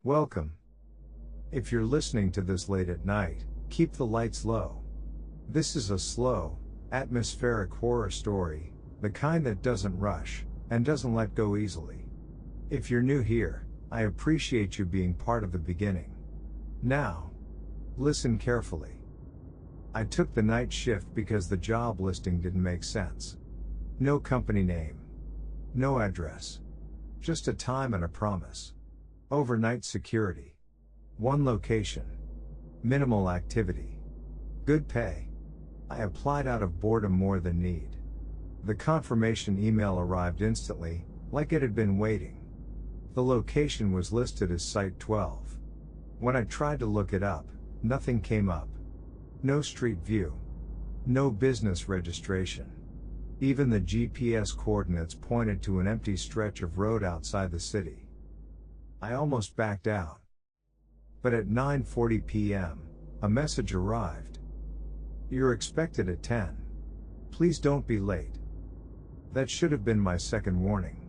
Welcome. If you're listening to this late at night, keep the lights low. This is a slow, atmospheric horror story, the kind that doesn't rush, and doesn't let go easily. If you're new here, I appreciate you being part of the beginning. Now, listen carefully. I took the night shift because the job listing didn't make sense. No company name. No address. Just a time and a promise. Overnight security. One location. Minimal activity. Good pay. I applied out of boredom more than need. The confirmation email arrived instantly, like it had been waiting. The location was listed as Site 12. When I tried to look it up, nothing came up. No street view. No business registration. Even the GPS coordinates pointed to an empty stretch of road outside the city. I almost backed out. But at 9:40 p.m., a message arrived. You're expected at 10. Please don't be late. That should have been my second warning.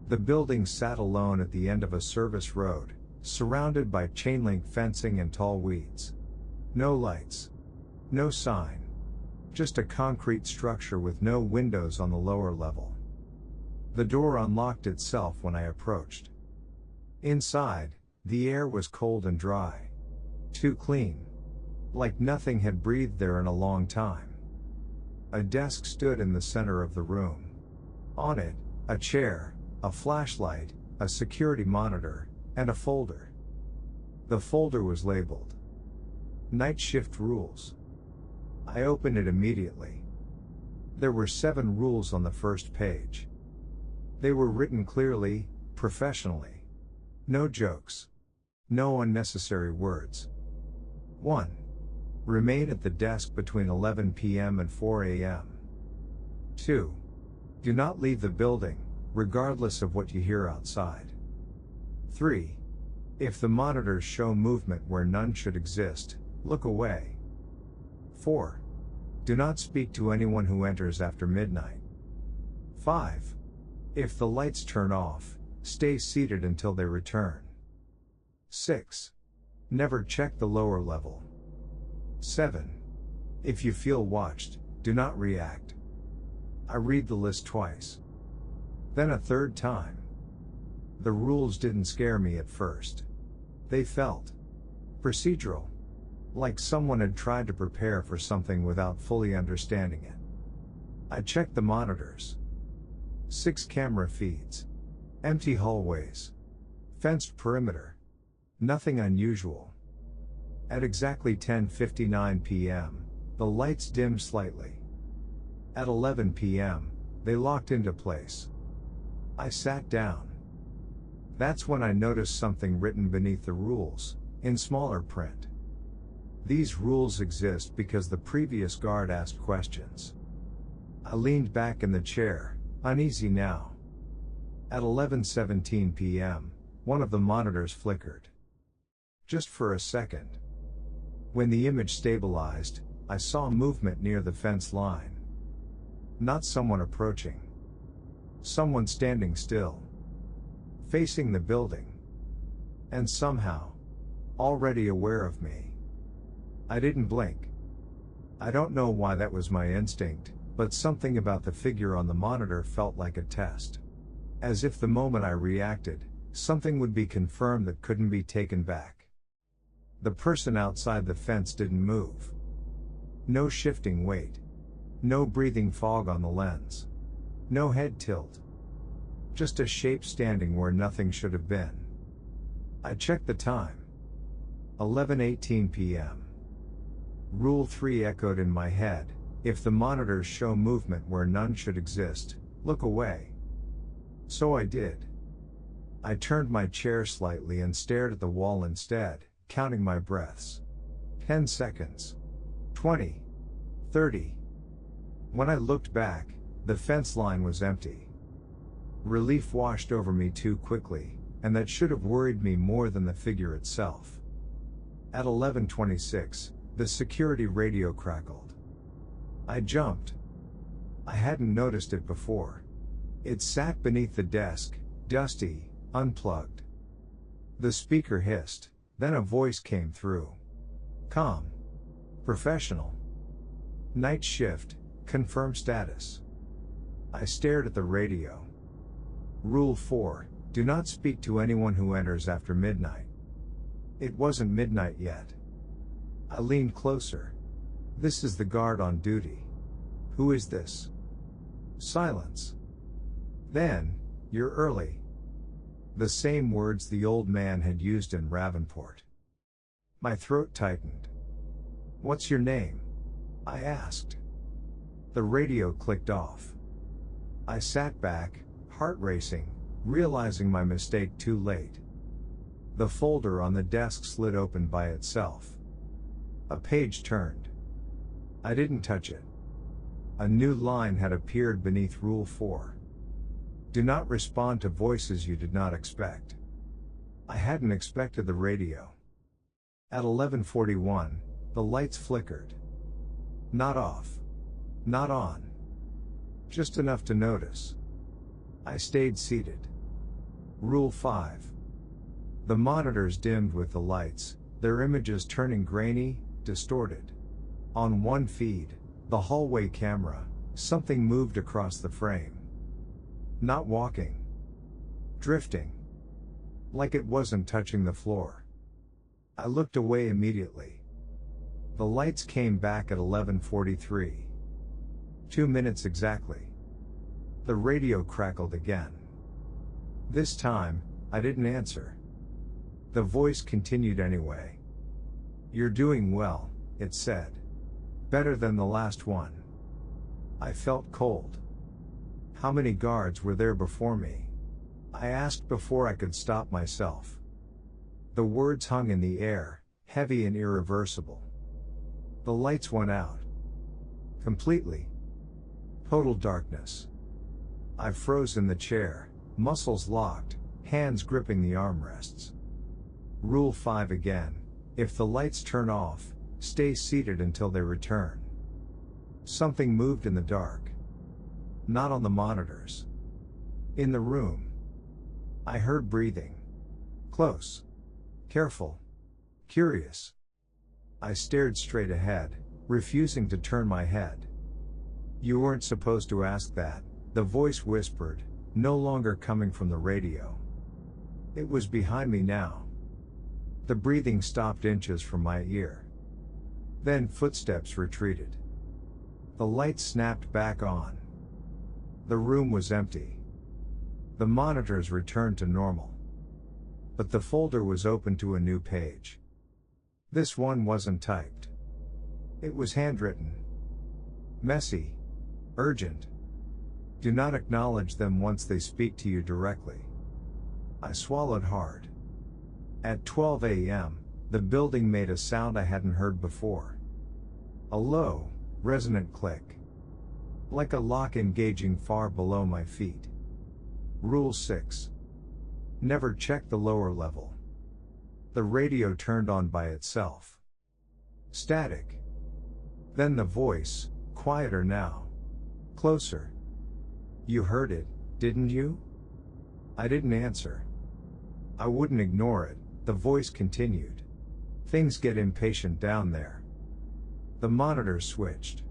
The building sat alone at the end of a service road, surrounded by chain-link fencing and tall weeds. No lights. No sign. Just a concrete structure with no windows on the lower level. The door unlocked itself when I approached. Inside, the air was cold and dry. Too clean. Like nothing had breathed there in a long time. A desk stood in the center of the room. On it, a chair, a flashlight, a security monitor, and a folder. The folder was labeled Night Shift Rules. I opened it immediately. There were 7 rules on the first page. They were written clearly, professionally. No jokes. No unnecessary words. 1. Remain at the desk between 11 p.m. and 4 a.m. 2. Do not leave the building, regardless of what you hear outside. 3. If the monitors show movement where none should exist, look away. 4. Do not speak to anyone who enters after midnight. 5. If the lights turn off, stay seated until they return. 6. Never check the lower level. 7. If you feel watched, do not react. I read the list twice. Then a third time. The rules didn't scare me at first. They felt procedural. Like someone had tried to prepare for something without fully understanding it. I checked the monitors. 6 camera feeds. Empty hallways. Fenced perimeter. Nothing unusual. At exactly 10:59 p.m., the lights dimmed slightly. At 11 p.m., they locked into place. I sat down. That's when I noticed something written beneath the rules, in smaller print. These rules exist because the previous guard asked questions. I leaned back in the chair, uneasy now. At 11:17 p.m., one of the monitors flickered. Just for a second. When the image stabilized, I saw movement near the fence line. Not someone approaching. Someone standing still. Facing the building. And somehow, already aware of me. I didn't blink. I don't know why that was my instinct, but something about the figure on the monitor felt like a test. As if the moment I reacted, something would be confirmed that couldn't be taken back. The person outside the fence didn't move. No shifting weight. No breathing fog on the lens. No head tilt. Just a shape standing where nothing should have been. I checked the time. 11:18 p.m. Rule 3 echoed in my head: if the monitors show movement where none should exist, look away. So I did. I turned my chair slightly and stared at the wall instead, counting my breaths. 10 seconds. 20. 30. When I looked back, the fence line was empty. Relief washed over me too quickly, and that should have worried me more than the figure itself. At 11:26, the security radio crackled. I jumped. I hadn't noticed it before. It sat beneath the desk, dusty, unplugged. The speaker hissed, then a voice came through. Calm. Professional. Night shift, confirm status. I stared at the radio. Rule 4, do not speak to anyone who enters after midnight. It wasn't midnight yet. I leaned closer. This is the guard on duty. Who is this? Silence. Then, you're early. The same words the old man had used in Ravenport. My throat tightened. What's your name? I asked. The radio clicked off. I sat back, heart racing, realizing my mistake too late. The folder on the desk slid open by itself. A page turned. I didn't touch it. A new line had appeared beneath Rule 4. Do not respond to voices you did not expect. I hadn't expected the radio. At 11:41, the lights flickered. Not off. Not on. Just enough to notice. I stayed seated. Rule 5. The monitors dimmed with the lights, their images turning grainy, distorted. On one feed, the hallway camera, something moved across the frame. Not walking. Drifting. Like it wasn't touching the floor. I looked away immediately. The lights came back at 11:43. 2 minutes exactly. The radio crackled again. This time, I didn't answer. The voice continued anyway. You're doing well, it said. Better than the last one. I felt cold. How many guards were there before me? I asked before I could stop myself. The words hung in the air, heavy and irreversible. The lights went out. Completely. Total darkness. I froze in the chair, muscles locked, hands gripping the armrests. Rule 5 again, if the lights turn off, stay seated until they return. Something moved in the dark. Not on the monitors. In the room. I heard breathing. Close. Careful. Curious. I stared straight ahead, refusing to turn my head. You weren't supposed to ask that, the voice whispered, no longer coming from the radio. It was behind me now. The breathing stopped inches from my ear. Then footsteps retreated. The lights snapped back on. The room was empty. The monitors returned to normal. But the folder was open to a new page. This one wasn't typed. It was handwritten. Messy. Urgent. Do not acknowledge them once they speak to you directly. I swallowed hard. At 12 a.m., the building made a sound I hadn't heard before. A low, resonant click. Like a lock engaging far below my feet. Rule 6. Never check the lower level. The radio turned on by itself. Static. Then the voice, quieter now. Closer. You heard it, didn't you? I didn't answer. I wouldn't ignore it, the voice continued. Things get impatient down there. The monitor switched.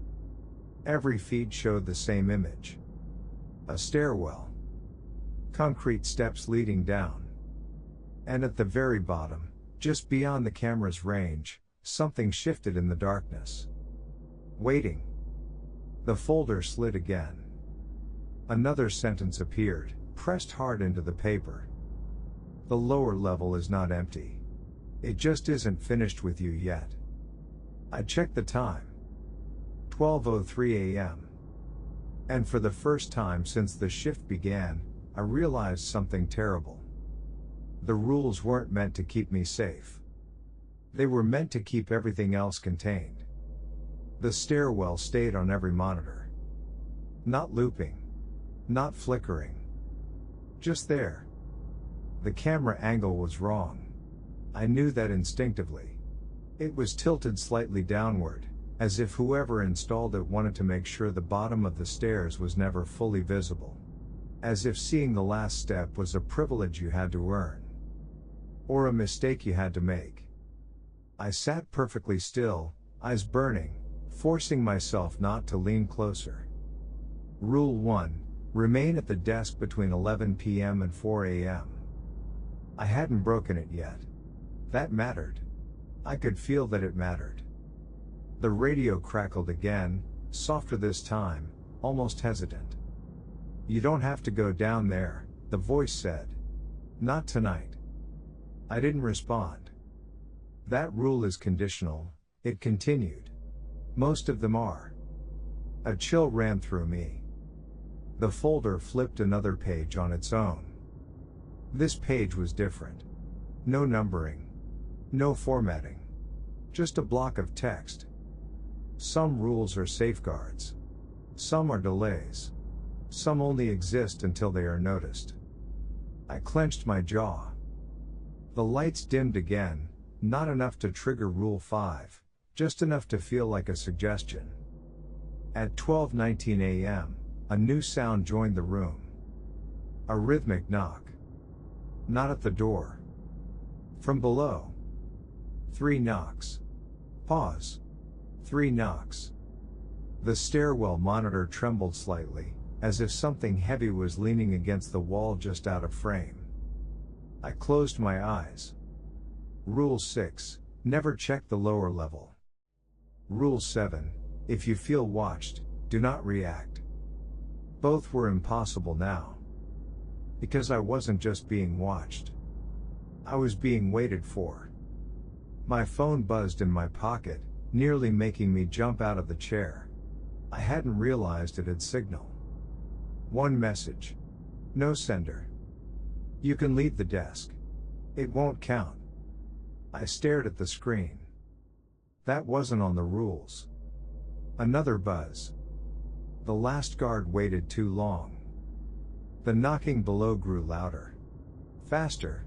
Every feed showed the same image. A stairwell. Concrete steps leading down. And at the very bottom, just beyond the camera's range, something shifted in the darkness. Waiting. The folder slid again. Another sentence appeared, pressed hard into the paper. The lower level is not empty. It just isn't finished with you yet. I checked the time. 12:03 a.m. And for the first time since the shift began, I realized something terrible. The rules weren't meant to keep me safe. They were meant to keep everything else contained. The stairwell stayed on every monitor. Not looping. Not flickering. Just there. The camera angle was wrong. I knew that instinctively. It was tilted slightly downward, as if whoever installed it wanted to make sure the bottom of the stairs was never fully visible. As if seeing the last step was a privilege you had to earn. or a mistake you had to make. I sat perfectly still, eyes burning, forcing myself not to lean closer. Rule 1. Remain at the desk between 11 p.m. and 4 a.m. I hadn't broken it yet. That mattered. I could feel that it mattered. The radio crackled again, softer this time, almost hesitant. "You don't have to go down there," the voice said. "Not tonight." I didn't respond. "That rule is conditional," it continued. "Most of them are." A chill ran through me. The folder flipped another page on its own. This page was different. No numbering. No formatting. Just a block of text. Some rules are safeguards. Some are delays. Some only exist until they are noticed. I clenched my jaw. The lights dimmed again, not enough to trigger Rule 5, just enough to feel like a suggestion. At 12:19 a.m., a new sound joined the room. A rhythmic knock. Not at the door. From below. 3 knocks. Pause. 3 knocks. The stairwell monitor trembled slightly, as if something heavy was leaning against the wall just out of frame. I closed my eyes. Rule 6. Never check the lower level. Rule 7. If you feel watched, do not react. Both were impossible now. Because I wasn't just being watched. I was being waited for. My phone buzzed in my pocket, nearly making me jump out of the chair. I hadn't realized it had signal. One message. No sender. You can leave the desk. It won't count. I stared at the screen. That wasn't on the rules. Another buzz. The last guard waited too long. The knocking below grew louder. Faster.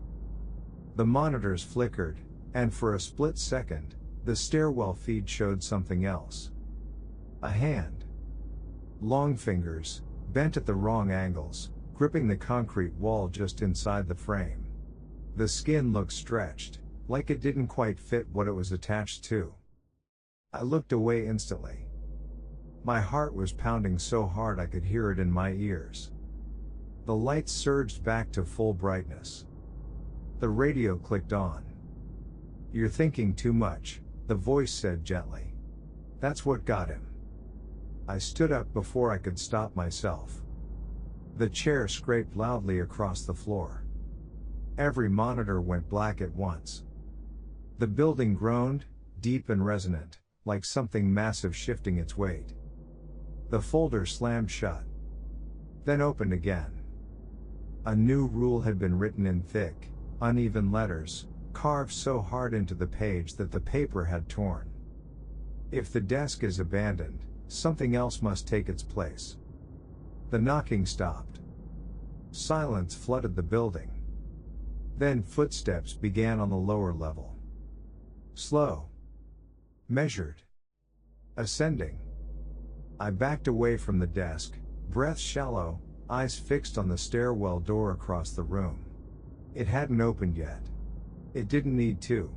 The monitors flickered, and for a split second, the stairwell feed showed something else. A hand. Long fingers, bent at the wrong angles, gripping the concrete wall just inside the frame. The skin looked stretched, like it didn't quite fit what it was attached to. I looked away instantly. My heart was pounding so hard I could hear it in my ears. The lights surged back to full brightness. The radio clicked on. "You're thinking too much," the voice said gently. That's what got him. I stood up before I could stop myself. The chair scraped loudly across the floor. Every monitor went black at once. The building groaned, deep and resonant, like something massive shifting its weight. The folder slammed shut. Then opened again. A new rule had been written in thick, uneven letters, carved so hard into the page that the paper had torn. If the desk is abandoned, something else must take its place. The knocking stopped. Silence flooded the building. Then footsteps began on the lower level. Slow. Measured. Ascending. I backed away from the desk, breath shallow, eyes fixed on the stairwell door across the room. It hadn't opened yet. It didn't need to.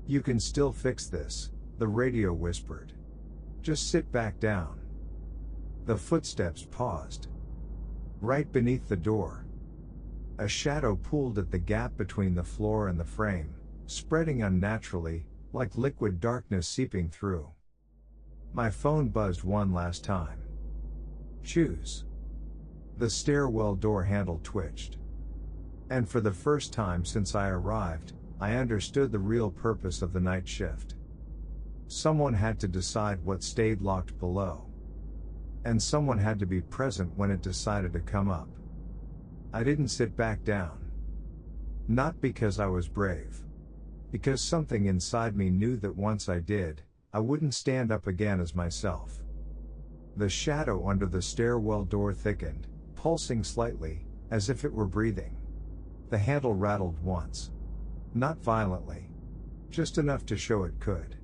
"You can still fix this," the radio whispered. "Just sit back down." The footsteps paused. Right beneath the door. A shadow pooled at the gap between the floor and the frame, spreading unnaturally, like liquid darkness seeping through. My phone buzzed one last time. "Choose." The stairwell door handle twitched. And for the first time since I arrived, I understood the real purpose of the night shift. Someone had to decide what stayed locked below. And someone had to be present when it decided to come up. I didn't sit back down. Not because I was brave. Because something inside me knew that once I did, I wouldn't stand up again as myself. The shadow under the stairwell door thickened, pulsing slightly, as if it were breathing. The handle rattled once. Not violently. Just enough to show it could.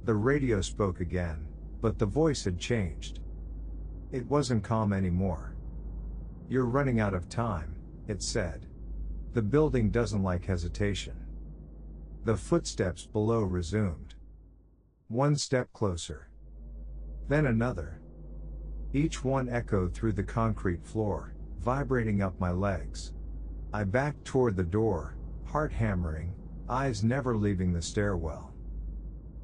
The radio spoke again, but the voice had changed. It wasn't calm anymore. "You're running out of time," it said. The building doesn't like hesitation. The footsteps below resumed. One step closer. Then another. Each one echoed through the concrete floor, vibrating up my legs. I backed toward the door, heart hammering, eyes never leaving the stairwell.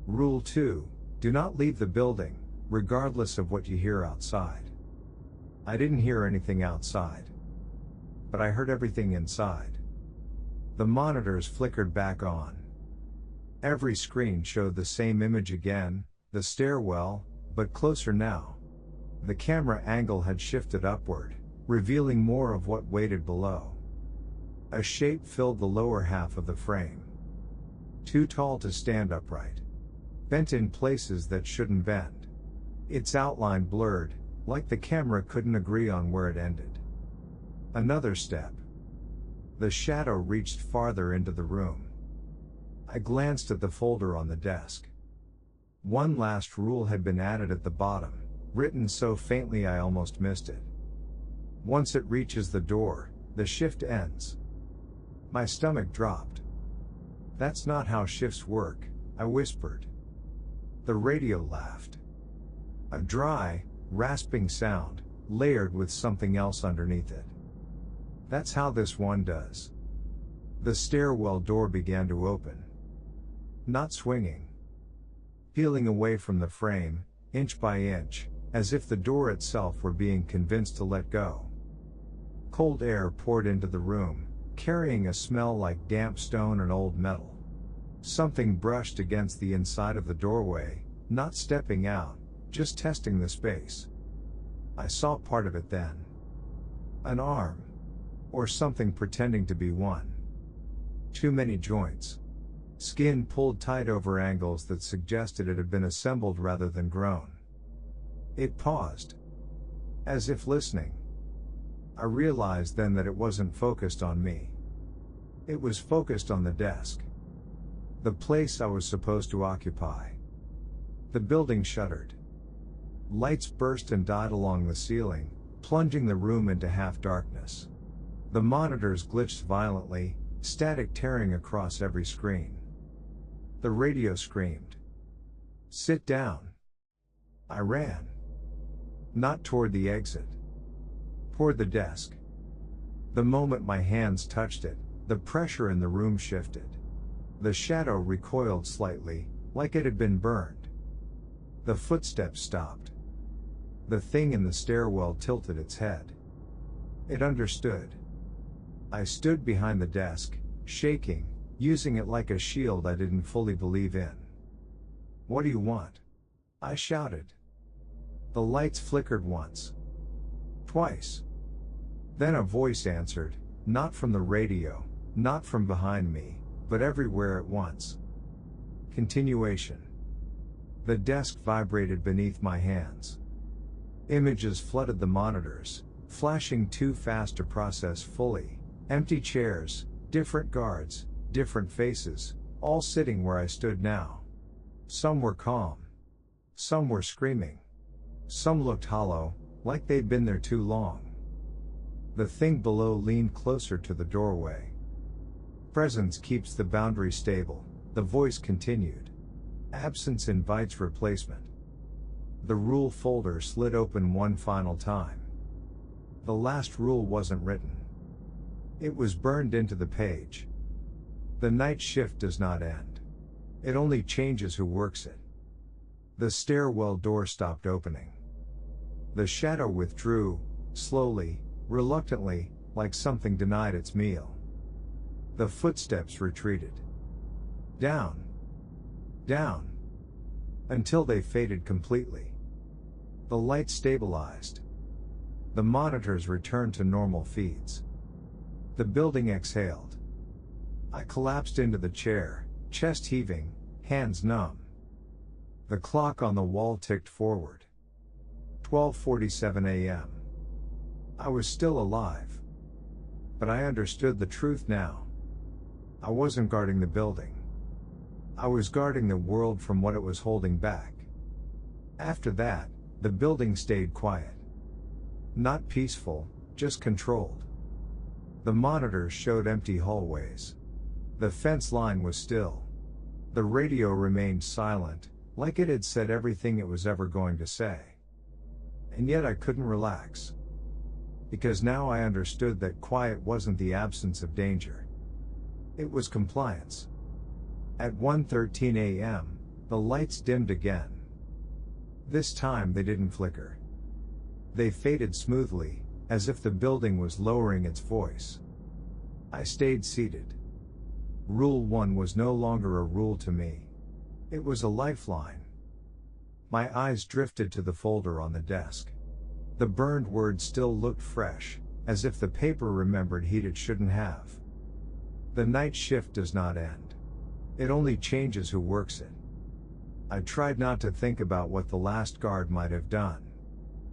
Rule 2, do not leave the building, regardless of what you hear outside. I didn't hear anything outside. But I heard everything inside. The monitors flickered back on. Every screen showed the same image again, the stairwell, but closer now. The camera angle had shifted upward, revealing more of what waited below. A shape filled the lower half of the frame. Too tall to stand upright. Bent in places that shouldn't bend. Its outline blurred, like the camera couldn't agree on where it ended. Another step. The shadow reached farther into the room. I glanced at the folder on the desk. One last rule had been added at the bottom, written so faintly I almost missed it. Once it reaches the door, the shift ends. My stomach dropped. That's not how shifts work, I whispered. The radio laughed. A dry, rasping sound, layered with something else underneath it. That's how this one does. The stairwell door began to open. Not swinging. Peeling away from the frame, inch by inch, as if the door itself were being convinced to let go. Cold air poured into the room, carrying a smell like damp stone and old metal. Something brushed against the inside of the doorway, not stepping out, just testing the space. I saw part of it then. An arm. Or something pretending to be one. Too many joints. Skin pulled tight over angles that suggested it had been assembled rather than grown. It paused. As if listening. I realized then that it wasn't focused on me. It was focused on the desk. The place I was supposed to occupy. The building shuddered. Lights burst and died along the ceiling, plunging the room into half-darkness. The monitors glitched violently, static tearing across every screen. The radio screamed. Sit down. I ran. Not toward the exit. Toward the desk. The moment my hands touched it, the pressure in the room shifted. The shadow recoiled slightly, like it had been burned. The footsteps stopped. The thing in the stairwell tilted its head. It understood. I stood behind the desk, shaking, using it like a shield I didn't fully believe in. What do you want? I shouted. The lights flickered once. Twice. Then a voice answered, not from the radio, not from behind me, but everywhere at once. Continuation. The desk vibrated beneath my hands. Images flooded the monitors, flashing too fast to process fully. Empty chairs, different guards, different faces, all sitting where I stood now. Some were calm. Some were screaming. Some looked hollow, like they'd been there too long. The thing below leaned closer to the doorway. Presence keeps the boundary stable, the voice continued. Absence invites replacement. The rule folder slid open one final time. The last rule wasn't written. It was burned into the page. The night shift does not end. It only changes who works it. The stairwell door stopped opening. The shadow withdrew, slowly, reluctantly, like something denied its meal. The footsteps retreated. Down. Down. Until they faded completely. The light stabilized. The monitors returned to normal feeds. The building exhaled. I collapsed into the chair, chest heaving, hands numb. The clock on the wall ticked forward. 12:47 a.m. I was still alive. But I understood the truth now. I wasn't guarding the building. I was guarding the world from what it was holding back. After that, the building stayed quiet. Not peaceful, just controlled. The monitors showed empty hallways. The fence line was still. The radio remained silent, like it had said everything it was ever going to say. And yet I couldn't relax. Because now I understood that quiet wasn't the absence of danger. It was compliance. At 1:13 a.m., the lights dimmed again. This time they didn't flicker. They faded smoothly, as if the building was lowering its voice. I stayed seated. Rule 1 was no longer a rule to me. It was a lifeline. My eyes drifted to the folder on the desk. The burned words still looked fresh, as if the paper remembered heat it shouldn't have. The night shift does not end. It only changes who works it. I tried not to think about what the last guard might have done.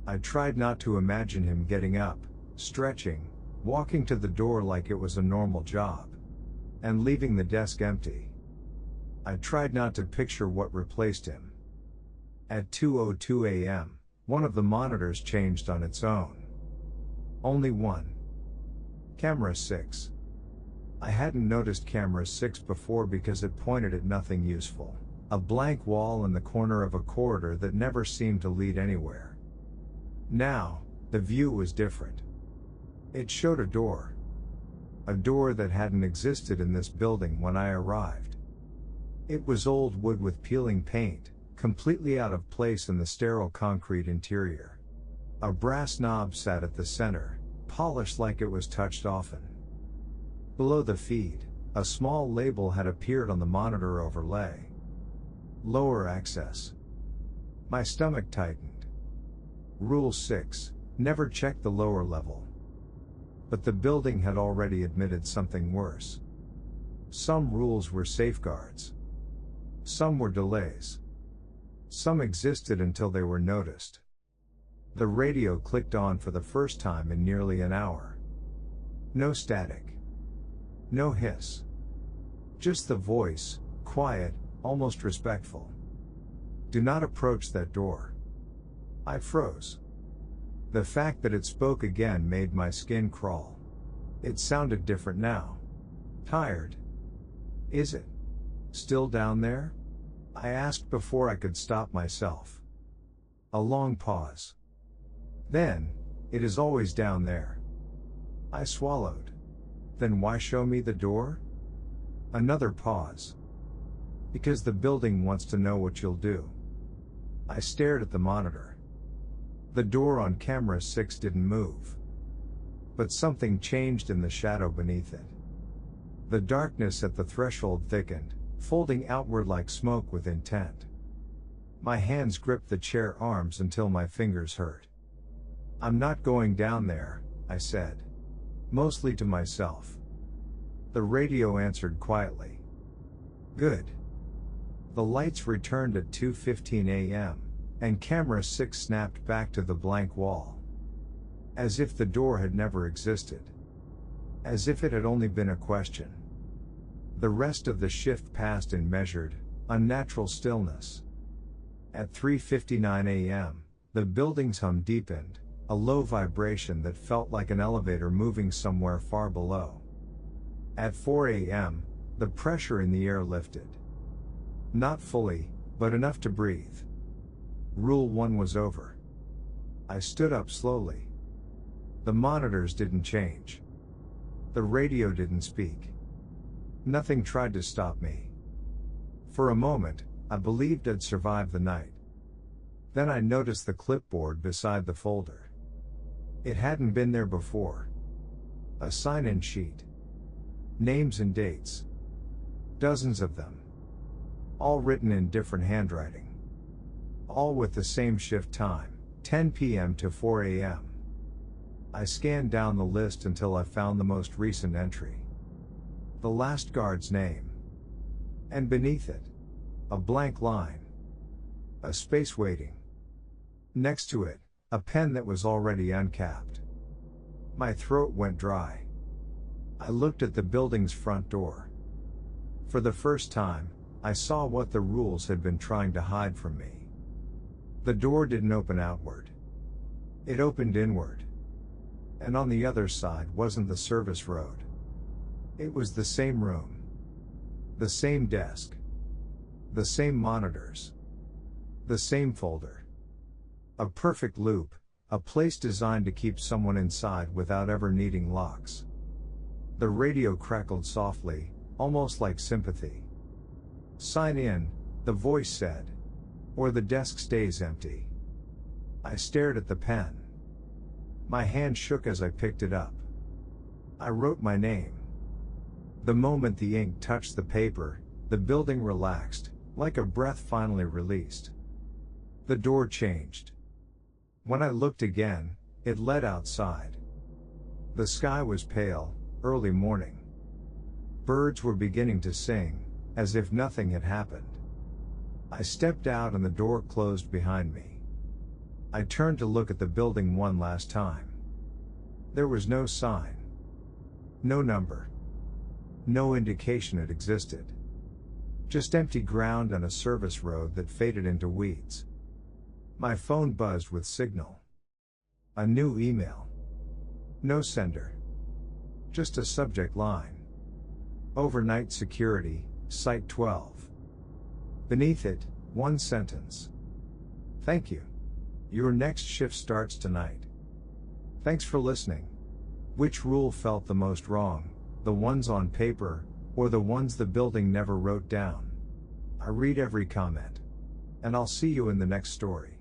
I tried not to imagine him getting up, stretching, walking to the door like it was a normal job, and leaving the desk empty. I tried not to picture what replaced him. At 2:02 a.m., one of the monitors changed on its own. Only one. Camera 6. I hadn't noticed camera 6 before because it pointed at nothing useful. A blank wall in the corner of a corridor that never seemed to lead anywhere. Now, the view was different. It showed a door. A door that hadn't existed in this building when I arrived. It was old wood with peeling paint, completely out of place in the sterile concrete interior. A brass knob sat at the center, polished like it was touched often. Below the feed, a small label had appeared on the monitor overlay. Lower access. My stomach tightened. Rule 6, never check the lower level. But the building had already admitted something worse. Some rules were safeguards. Some were delays. Some existed until they were noticed. The radio clicked on for the first time in nearly an hour. No static. No hiss. Just the voice, quiet, almost respectful. Do not approach that door. I froze. The fact that it spoke again made my skin crawl. It sounded different now. Tired. Is it still down there? I asked before I could stop myself. A long pause. Then, it is always down there. I swallowed. Then why show me the door? Another pause. Because the building wants to know what you'll do. I stared at the monitor. The door on camera 6 didn't move. But something changed in the shadow beneath it. The darkness at the threshold thickened, folding outward like smoke with intent. My hands gripped the chair arms until my fingers hurt. I'm not going down there, I said. Mostly to myself. The radio answered quietly. Good. The lights returned at 2:15 a.m., and camera 6 snapped back to the blank wall. As if the door had never existed. As if it had only been a question. The rest of the shift passed in measured, unnatural stillness. At 3:59 a.m., the building's hum deepened, a low vibration that felt like an elevator moving somewhere far below. At 4 a.m., the pressure in the air lifted. Not fully, but enough to breathe. Rule 1 was over. I stood up slowly. The monitors didn't change. The radio didn't speak. Nothing tried to stop me. For a moment, I believed I'd survive the night. Then I noticed the clipboard beside the folder. It hadn't been there before. A sign-in sheet. Names and dates. Dozens of them. All written in different handwriting. All with the same shift time, 10 p.m. to 4 a.m. I scanned down the list until I found the most recent entry. The last guard's name. And beneath it, a blank line. A space waiting. Next to it, a pen that was already uncapped. My throat went dry. I looked at the building's front door. For the first time, I saw what the rules had been trying to hide from me. The door didn't open outward. It opened inward. And on the other side wasn't the service road. It was the same room. The same desk. The same monitors. The same folder. A perfect loop, a place designed to keep someone inside without ever needing locks. The radio crackled softly, almost like sympathy. "Sign in," the voice said. "Or the desk stays empty." I stared at the pen. My hand shook as I picked it up. I wrote my name. The moment the ink touched the paper, the building relaxed, like a breath finally released. The door changed. When I looked again, it led outside. The sky was pale, early morning. Birds were beginning to sing, as if nothing had happened. I stepped out and the door closed behind me. I turned to look at the building one last time. There was no sign. No number. No indication it existed. Just empty ground and a service road that faded into weeds. My phone buzzed with signal. A new email. No sender. Just a subject line. Overnight security, Site 12. Beneath it, one sentence. "Thank you. Your next shift starts tonight. Thanks for listening." Which rule felt the most wrong, the ones on paper, or the ones the building never wrote down? I read every comment. And I'll see you in the next story.